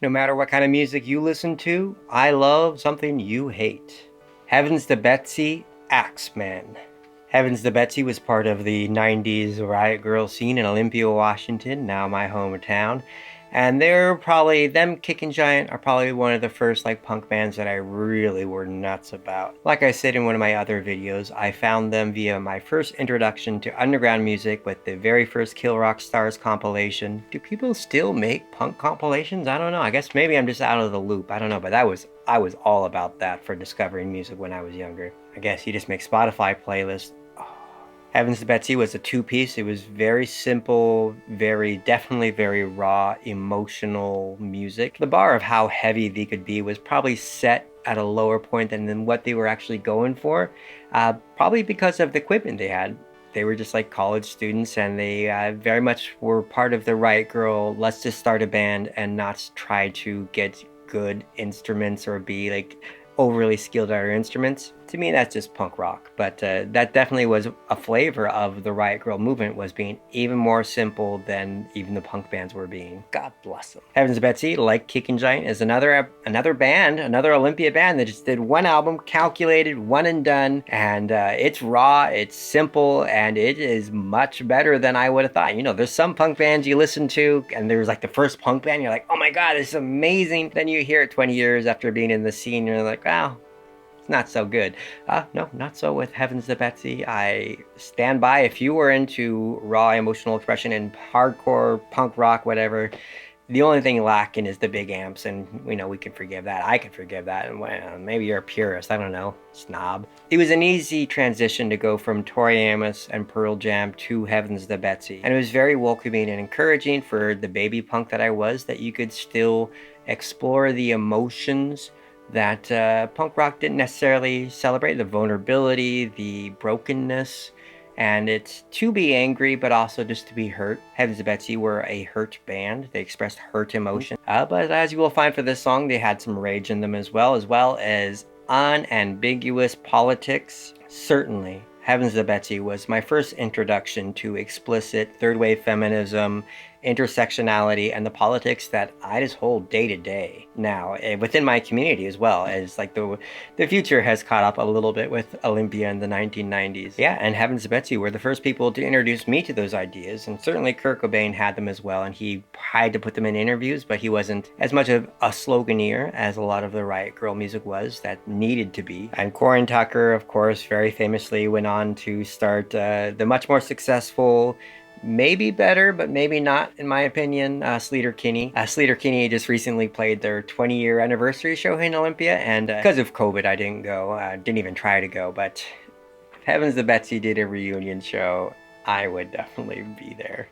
No matter what kind of music you listen to, I love something you hate. Heavens to Betsy, Axman. Heavens to Betsy was part of the 90s riot girl scene in Olympia, Washington, now my hometown. And them Kickin' Giant are probably one of the first punk bands that I really were nuts about. Like I said in one of my other videos, I found them via my first introduction to underground music with the very first Kill Rock Stars compilation. Do people still make punk compilations? I don't know. I guess maybe I'm just out of the loop. I don't know, but I was all about that for discovering music when I was younger. I guess you just make Spotify playlists. Heavens to Betsy was a two-piece. It was very simple, definitely very raw, emotional music. The bar of how heavy they could be was probably set at a lower point than what they were actually going for, probably because of the equipment they had. They were just like college students, and they very much were part of the riot girl, let's just start a band and not try to get good instruments or be overly skilled at our instruments. To me, that's just punk rock, but that definitely was a flavor of the riot girl movement, was being even more simple than even the punk bands were being. God bless them. Heavens to Betsy, like Kickin' Giant, is another band, another Olympia band that just did one album, calculated, one and done, and it's raw, it's simple, and it is much better than I would have thought. You know, there's some punk bands you listen to, and there's the first punk band, you're like, oh my god, this is amazing. Then you hear it 20 years after being in the scene, and you're like, wow, not so good. No, not so with Heavens to Betsy. I stand by. If you were into raw emotional expression and hardcore punk rock, whatever, the only thing lacking is the big amps, and we can forgive that. I can forgive that, and well, maybe you're a purist, I don't know, snob. It was an easy transition to go from Tori Amos and Pearl Jam to Heavens to Betsy, and it was very welcoming and encouraging for the baby punk that I was, that you could still explore the emotions that punk rock didn't necessarily celebrate, the vulnerability, the brokenness, and it's to be angry, but also just to be hurt. Heavens to Betsy were a hurt band. They expressed hurt emotion. But as you will find for this song, they had some rage in them as well as unambiguous politics. Certainly, Heavens to Betsy was my first introduction to explicit third wave feminism, intersectionality, and the politics that I just hold day to day now within my community, as well as the future has caught up a little bit with Olympia in the 1990s. Yeah, and Heavens to Betsy were the first people to introduce me to those ideas, and certainly Kurt Cobain had them as well, and he tried to put them in interviews, but he wasn't as much of a sloganeer as a lot of the riot girl music was that needed to be. And Corin Tucker, of course, very famously went on to start the much more successful, maybe better, but maybe not, in my opinion, Sleater Kinney. Sleater Kinney just recently played their 20-year anniversary show in Olympia, and because of COVID, I didn't go. Didn't even try to go, but if Heavens to Betsy did a reunion show, I would definitely be there.